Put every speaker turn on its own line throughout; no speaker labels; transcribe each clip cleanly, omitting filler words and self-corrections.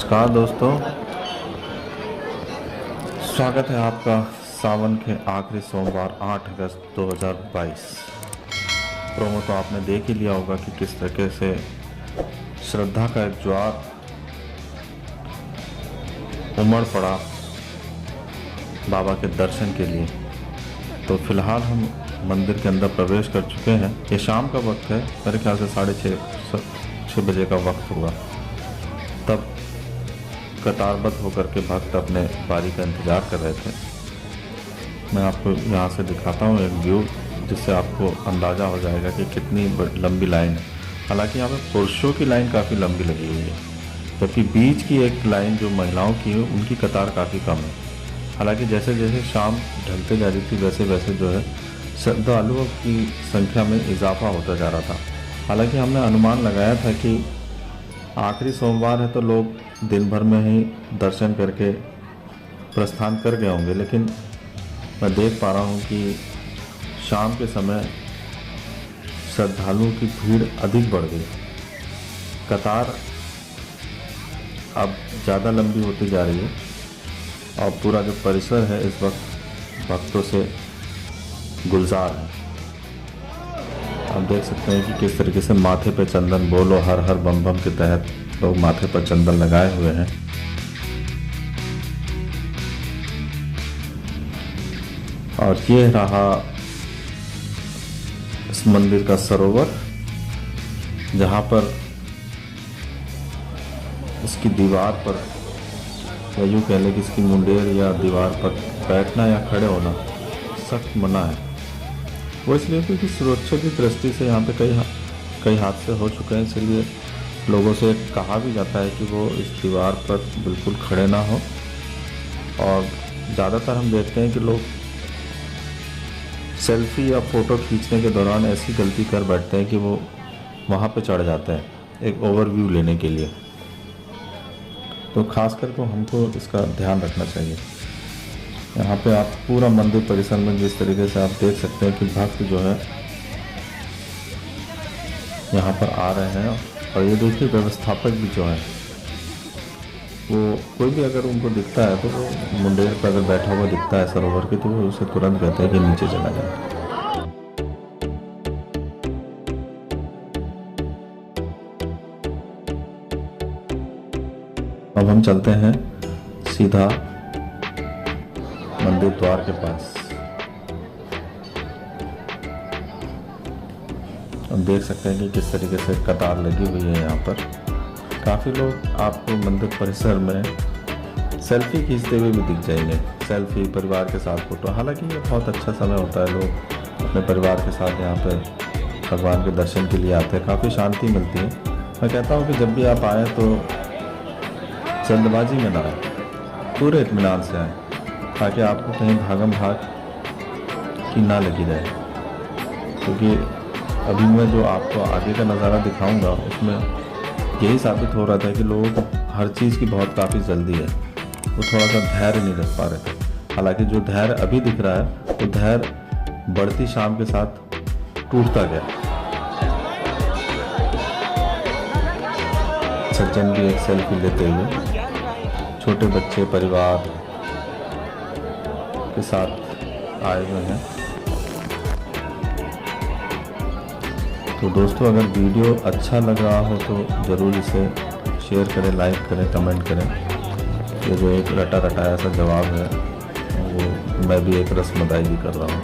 नमस्कार दोस्तों, स्वागत है आपका सावन के आखिरी सोमवार 8 अगस्त 2022। प्रोमो तो आपने देख ही लिया होगा कि किस तरीके से श्रद्धा का एक ज्वार उमड़ पड़ा बाबा के दर्शन के लिए। तो फिलहाल हम मंदिर के अंदर प्रवेश कर चुके हैं। ये शाम का वक्त है, मेरे ख्याल से 6:30 बजे का वक्त होगा। तब कतारबद्ध होकर के भक्त अपने बारी का इंतज़ार कर रहे थे। मैं आपको यहाँ से दिखाता हूँ एक व्यू, जिससे आपको अंदाज़ा हो जाएगा कि कितनी लंबी लाइन है। हालांकि यहाँ पे पुरुषों की लाइन काफ़ी लंबी लगी हुई है, जबकि बीच की एक लाइन जो महिलाओं की है उनकी कतार काफ़ी कम है। हालांकि जैसे जैसे शाम ढलते जा रही थी वैसे वैसे जो है श्रद्धालुओं की संख्या में इजाफा होता जा रहा था। हालांकि हमने अनुमान लगाया था कि आखिरी सोमवार है तो लोग दिन भर में ही दर्शन करके प्रस्थान कर गए होंगे, लेकिन मैं देख पा रहा हूँ कि शाम के समय श्रद्धालुओं की भीड़ अधिक बढ़ गई। कतार अब ज़्यादा लंबी होती जा रही है और पूरा जो परिसर है इस वक्त भक्तों से गुलजार है। आप देख सकते हैं कि किस तरीके से माथे पे चंदन बोलो हर हर बम बम के तहत लोग माथे पर चंदन लगाए हुए हैं। और ये रहा इस मंदिर का सरोवर, जहाँ पर इसकी दीवार पर या यूँ कह लें कि इसकी मुंडेर या दीवार पर बैठना या खड़े होना सख्त मना है। वो इसलिए क्योंकि सुरक्षा की दृष्टि से यहाँ पे कई हादसे हो चुके हैं, इसलिए लोगों से कहा भी जाता है कि वो इस दीवार पर बिल्कुल खड़े ना हो। और ज़्यादातर हम देखते हैं कि लोग सेल्फी या फ़ोटो खींचने के दौरान ऐसी गलती कर बैठते हैं कि वो वहाँ पे चढ़ जाते हैं एक ओवरव्यू लेने के लिए। तो खास करके हमको इसका ध्यान रखना चाहिए। यहाँ पे आप पूरा मंदिर परिसर में जिस तरीके से आप देख सकते हैं कि भक्त जो है यहाँ पर आ रहे हैं। और ये देखिए व्यवस्थापक भी जो है वो कोई भी अगर उनको दिखता है तो वो मुंडेर पर अगर बैठा हुआ दिखता है सरोवर के, तो वो उसे तुरंत कहते हैं कि नीचे चला जाए। अब हम चलते हैं सीधा मंदिर द्वार के पास। हम देख सकते हैं कि किस तरीके से कतार लगी हुई है। यहाँ पर काफ़ी लोग आपको मंदिर परिसर में सेल्फी खींचते हुए भी दिख जाएंगे। सेल्फी, परिवार के साथ फ़ोटो। हालांकि ये बहुत अच्छा समय होता है, लोग अपने परिवार के साथ यहाँ पर भगवान के दर्शन के लिए आते हैं, काफ़ी शांति मिलती है। मैं कहता हूँ कि जब भी आप आएँ तो जल्दबाजी में ना आए, पूरे इत्मीनान से आएँ, ताकि आपको कहीं भागम भाग की ना लगी रहे। क्योंकि अभी मैं जो आपको आगे का नज़ारा दिखाऊंगा उसमें यही साबित हो रहा था कि लोगों को हर चीज़ की बहुत काफ़ी जल्दी है, वो थोड़ा सा धैर्य नहीं रख पा रहे थे। हालांकि जो धैर्य अभी दिख रहा है वो धैर्य बढ़ती शाम के साथ टूटता गया। सज्जन भी एक सेल्फी लेते हुए, छोटे बच्चे परिवार के साथ आए हुए हैं। तो दोस्तों, अगर वीडियो अच्छा लग रहा हो तो ज़रूर इसे शेयर करें, लाइक करें, कमेंट करें। ये जो एक रटा रटाया सा जवाब है वो मैं भी एक रस्मदाई भी कर रहा हूँ।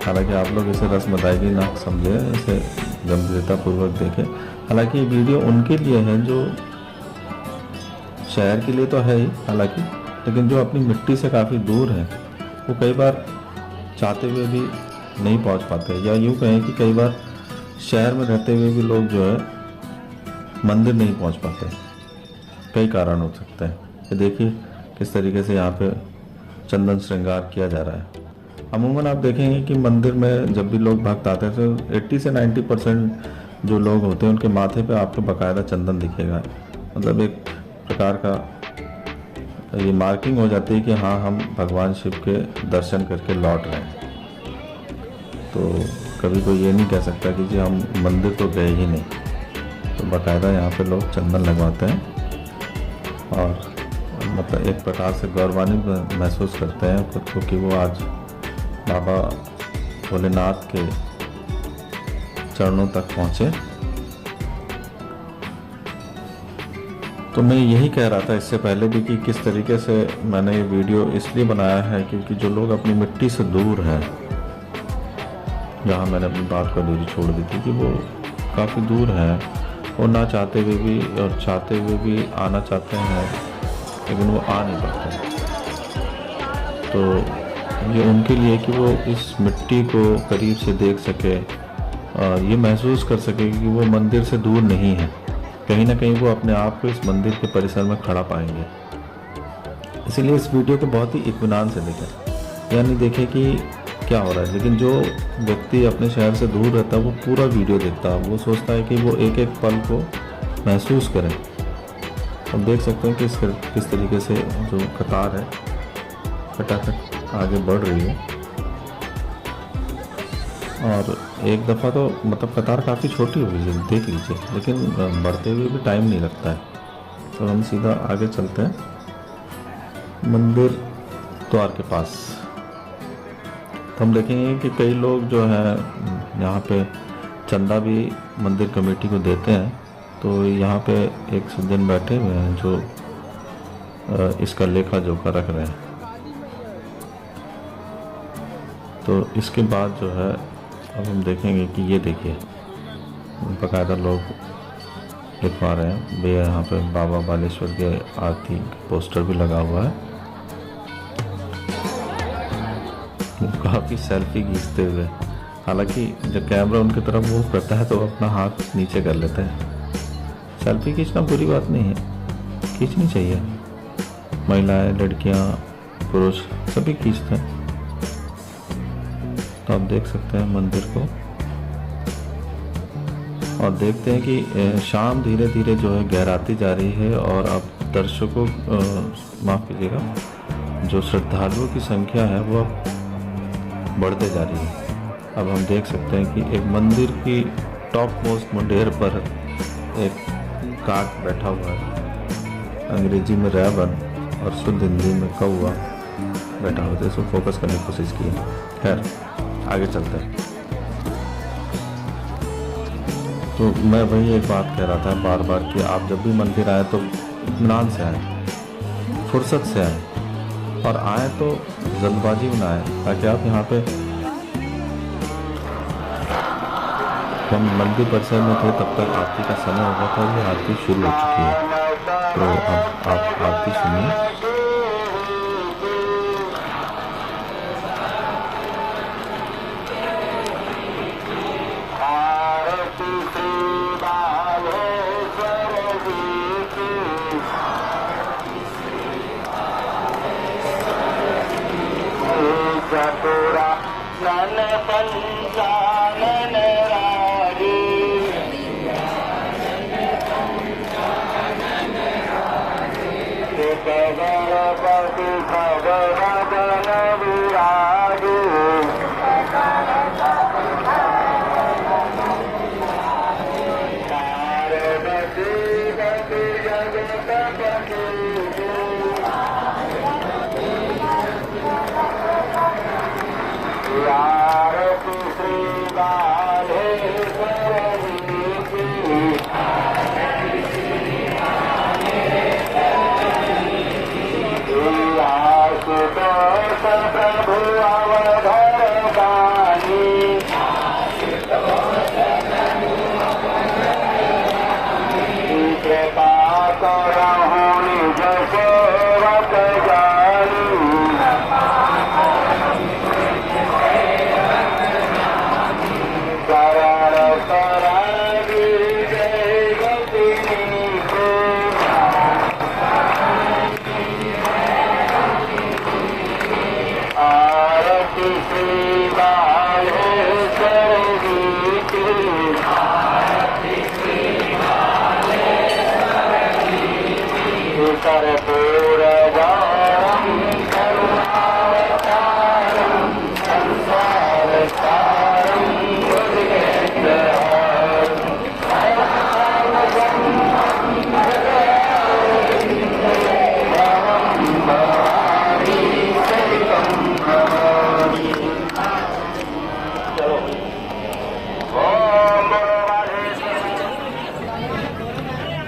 हालांकि आप लोग इसे रस्मदाई ना समझें, इसे गंभीरतापूर्वक देखें। हालांकि ये वीडियो उनके लिए है जो शहर के लिए तो है ही हालांकि, लेकिन जो अपनी मिट्टी से काफ़ी दूर हैं वो कई बार चाहते हुए भी नहीं पहुंच पाते, या यूँ कहें कि कई बार शहर में रहते हुए भी लोग जो है मंदिर नहीं पहुंच पाते। कई कारण हो सकते हैं। ये देखिए किस तरीके से यहाँ पे चंदन श्रृंगार किया जा रहा है। अमूमन आप देखेंगे कि मंदिर में जब भी लोग भक्त आते हैं तो 80 से 90% जो लोग होते हैं उनके माथे पे आपको बाकायदा चंदन दिखेगा। मतलब एक प्रकार का ये मार्किंग हो जाती है कि हाँ, हम भगवान शिव के दर्शन करके लौट रहे हैं। तो कभी कोई ये नहीं कह सकता कि जी हम मंदिर तो गए ही नहीं। तो बाकायदा यहाँ पे लोग चंदन लगवाते हैं। और मतलब एक प्रकार से गौरवान्वित महसूस करते हैं खुद को कि वो आज बाबा भोलेनाथ के चरणों तक पहुँचे। तो मैं यही कह रहा था इससे पहले भी कि किस तरीके से मैंने ये वीडियो इसलिए बनाया है क्योंकि जो लोग अपनी मिट्टी से दूर हैं, जहाँ मैंने अपनी बात को दूरी छोड़ दी थी कि वो काफ़ी दूर हैं और ना चाहते हुए भी और चाहते हुए भी आना चाहते हैं लेकिन वो आ नहीं पाते। तो ये उनके लिए कि वो इस मिट्टी को करीब से देख सके और ये महसूस कर सके कि वो मंदिर से दूर नहीं है, कहीं ना कहीं वो अपने आप को इस मंदिर के परिसर में खड़ा पाएंगे। इसीलिए इस वीडियो को बहुत ही इत्मीनान से देखें, यानी देखें कि क्या हो रहा है। लेकिन जो व्यक्ति अपने शहर से दूर रहता है वो पूरा वीडियो देखता है, वो सोचता है कि वो एक एक पल को महसूस करें। हम देख सकते हैं कि किस तरीके से जो कतार है खटाखट आगे बढ़ रही है और एक दफ़ा तो मतलब कतार काफ़ी छोटी हो गई है, देख लीजिए, लेकिन बढ़ते हुए भी टाइम नहीं लगता है। तो हम सीधा आगे चलते हैं मंदिर द्वार के पास। तो हम देखेंगे कि कई लोग जो हैं यहाँ पे चंदा भी मंदिर कमेटी को देते हैं। तो यहाँ पे एक सज्जन बैठे हुए हैं जो इसका लेखा जोखा रख रहे हैं। तो इसके बाद जो है अब हम देखेंगे कि ये देखिए बाकायदा लोग लिखवा रहे हैं भैया, यहाँ पे बाबा बालेश्वर के आरती पोस्टर भी लगा हुआ है। काफ़ी सेल्फी खींचते हुए, हालांकि जब कैमरा उनकी तरफ मूव करता है तो वो अपना हाथ नीचे कर लेते हैं। सेल्फी खींचना बुरी बात नहीं है, खींचनी चाहिए, महिलाएं, लड़कियां, पुरुष सभी खींचते हैं। तो आप देख सकते हैं मंदिर को और देखते हैं कि शाम धीरे धीरे जो है गहराती जा रही है और अब दर्शकों माफ़ कीजिएगा, जो श्रद्धालुओं की संख्या है वो अब बढ़ते जा रही है। अब हम देख सकते हैं कि एक मंदिर की टॉप मोस्ट मंडेर पर एक काक बैठा हुआ है, अंग्रेजी में रैवन और शुद्ध हिंदी में कौवा बैठा हुआ है। इसको फोकस करने की कोशिश की है। खैर आगे चलते हैं। तो मैं वही एक बात कह रहा था बार बार कि आप जब भी मंदिर आए तो इत्मीनान से आए, फुर्सत से आए और आए तो जल्दबाजी में ना आए, ताकि आप यहाँ पे हम मंदिर परिसर में थे तब तक आरती का समय हो गया था। ये आरती शुरू हो चुकी है, तो अब आप आरती सुनिए।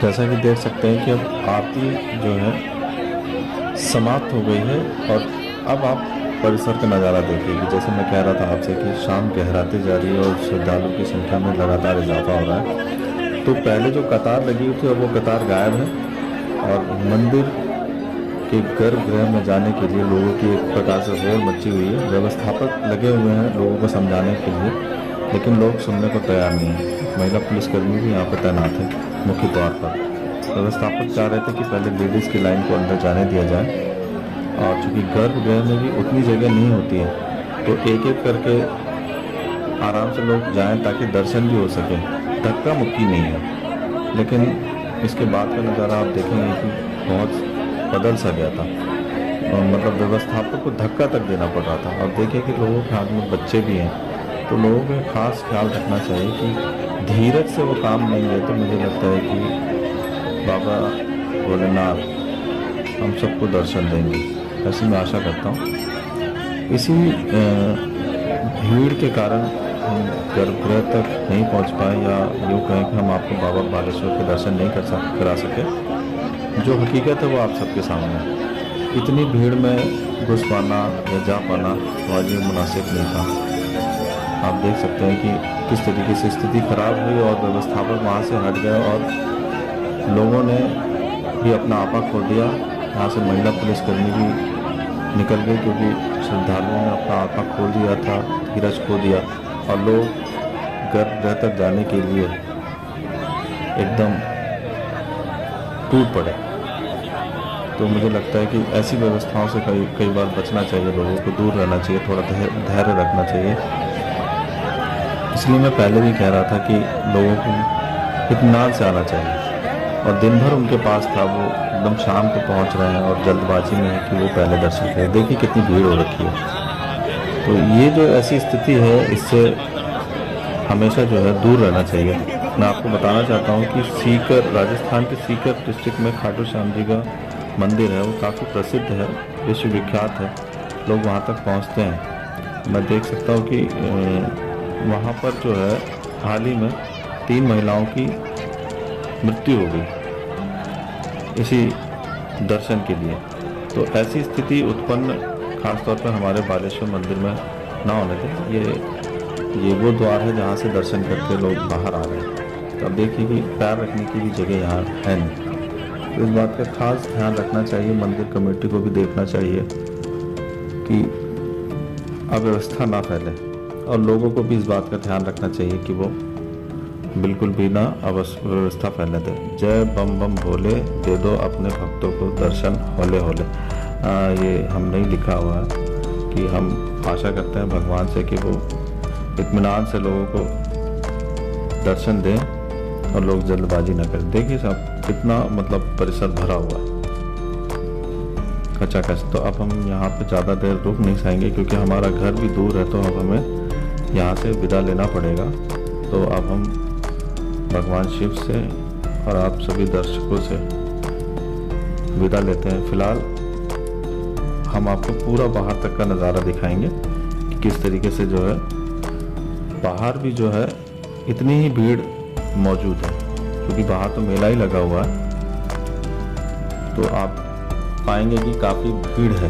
जैसा कि देख सकते हैं कि अब आरती जो है समाप्त हो गई है और अब आप परिसर का नज़ारा देखिए कि जैसे मैं कह रहा था आपसे कि शाम गहराते जा रही है और श्रद्धालुओं की संख्या में लगातार इजाफा हो रहा है। तो पहले जो कतार लगी हुई थी अब वो कतार गायब है और मंदिर के गर्भगृह में जाने के लिए लोगों की एक प्रकार से होड़ मची हुई है। व्यवस्थापक लगे हुए हैं लोगों को समझाने के लिए, लेकिन लोग सुनने को तैयार नहीं है। महिला पुलिसकर्मी भी यहाँ पर तैनात है मुख्य द्वार पर। व्यवस्थापक चाह रहे थे कि पहले लेडीज़ की लाइन को अंदर जाने दिया जाए और चूँकि गर्भगृह में भी उतनी जगह नहीं होती है तो एक एक करके आराम से लोग जाएं ताकि दर्शन भी हो सके, धक्का मुक्की नहीं है। लेकिन इसके बाद का नज़ारा आप देखेंगे कि बहुत बदल सा गया था और मतलब व्यवस्थापक को धक्का तक देना पड़ रहा था। और देखिए कि लोगों के हाथ में बच्चे भी हैं, तो लोगों को खास ख्याल रखना चाहिए कि धीरज से वो काम नहीं ले। तो मुझे लगता है कि बाबा भोलेनाथ हम सबको दर्शन देंगे, ऐसी मैं आशा करता हूँ। इसी भीड़ के कारण हम गर्भगृह तक नहीं पहुँच पाए, या यूँ कहें कि हम आपको बाबा बालेश्वर के दर्शन नहीं करा सके। जो हकीकत है वो आप सबके सामने है। इतनी भीड़ में घुस पाना या जा पाना वाजिब मुनासिब नहीं था। आप देख सकते हैं कि किस तरीके से स्थिति खराब हुई और व्यवस्थापक वहाँ से हट गए और लोगों ने भी अपना आपा खो दिया। यहाँ से महिला पुलिसकर्मी भी निकल गई क्योंकि श्रद्धालुओं ने अपना आपा खो दिया था, धीरज खो दिया और लोग गर्भगृह तक जाने के लिए एकदम टूट पड़े। तो मुझे लगता है कि ऐसी व्यवस्थाओं से कई बार बचना चाहिए, लोगों को दूर रहना चाहिए, थोड़ा धैर्य रखना चाहिए। इसलिए मैं पहले भी कह रहा था कि लोगों को इत्मीनान से आना चाहिए और दिन भर उनके पास था, वो एकदम शाम को पहुंच रहे हैं और जल्दबाजी में है कि वो पहले दर्शन करें। देखिए कितनी भीड़ हो रखी है। तो ये जो ऐसी स्थिति है इससे हमेशा जो है दूर रहना चाहिए। मैं आपको बताना चाहता हूँ कि सीकर, राजस्थान के सीकर डिस्ट्रिक्ट में खाटू श्याम जी का मंदिर है, वो काफ़ी प्रसिद्ध है, विश्वविख्यात है, लोग वहाँ तक पहुँचते हैं। मैं देख सकता हूँ कि वहाँ पर जो है हाल ही में 3 महिलाओं की मृत्यु हो गई इसी दर्शन के लिए। तो ऐसी स्थिति उत्पन्न खासतौर पर हमारे बालेश्वर मंदिर में ना होने दें। ये वो द्वार है जहाँ से दर्शन करके लोग बाहर आ रहे हैं। तो अब देखिए कि पैर रखने की भी जगह यहाँ है नहीं। तो इस बात का खास ध्यान रखना चाहिए, मंदिर कमेटी को भी देखना चाहिए कि अव्यवस्था ना फैले और लोगों को भी इस बात का ध्यान रखना चाहिए कि वो बिल्कुल भी ना अव्यवस्था फैलने दे। जय बम बम भोले, दे दो अपने भक्तों को दर्शन होले होले। ये हम नहीं लिखा हुआ है कि हम आशा करते हैं भगवान से कि वो इत्मीनान से लोगों को दर्शन दें और लोग जल्दबाजी न करें। देखिए साहब कितना मतलब परिसर भरा हुआ है खचाखच। तो अब हम यहाँ पे ज़्यादा देर रुक नहीं पाएंगे क्योंकि हमारा घर भी दूर है, तो अब हमें यहाँ से विदा लेना पड़ेगा। तो अब हम भगवान शिव से और आप सभी दर्शकों से विदा लेते हैं। फिलहाल हम आपको पूरा बाहर तक का नज़ारा दिखाएंगे कि किस तरीके से जो है बाहर भी जो है इतनी ही भीड़ मौजूद है, क्योंकि बाहर तो मेला ही लगा हुआ है। तो आप पाएंगे कि काफ़ी भीड़ है,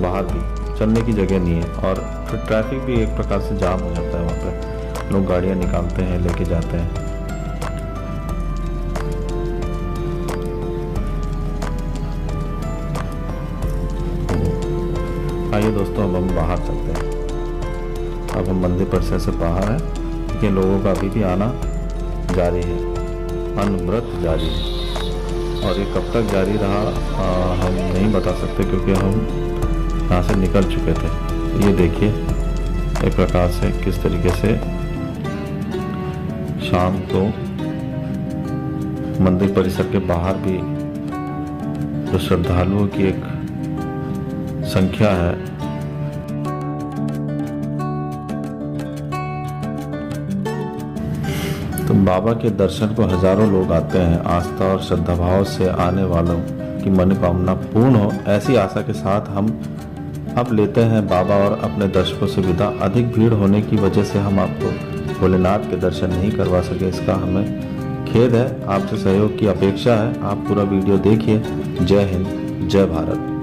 बाहर भी चलने की जगह नहीं है और फिर ट्रैफिक भी एक प्रकार से जाम हो जाता है। वहाँ पे लोग गाड़ियाँ निकालते हैं, लेके जाते हैं। आइए दोस्तों, अब हम बाहर चलते हैं। अब हम मंदिर परिसर से बाहर हैं, लेकिन लोगों का अभी भी आना जारी है, अनवरत जारी है। और ये कब तक जारी रहा हम नहीं बता सकते क्योंकि हम यहाँ से निकल चुके थे। ये देखिए एक प्रकार से किस तरीके से शाम को मंदिर परिसर के बाहर भी जो श्रद्धालुओं की एक संख्या है तो बाबा के दर्शन को हजारों लोग आते हैं। आस्था और श्रद्धा भाव से आने वालों की मनोकामना पूर्ण हो, ऐसी आशा के साथ हम अब लेते हैं बाबा और अपने दर्शकों से विदा। अधिक भीड़ होने की वजह से हम आपको भोलेनाथ के दर्शन नहीं करवा सके, इसका हमें खेद है, आपसे सहयोग की अपेक्षा है। आप पूरा वीडियो देखिए। जय हिंद, जय Bharat.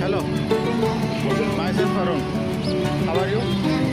Hello, myself Arun. How are you?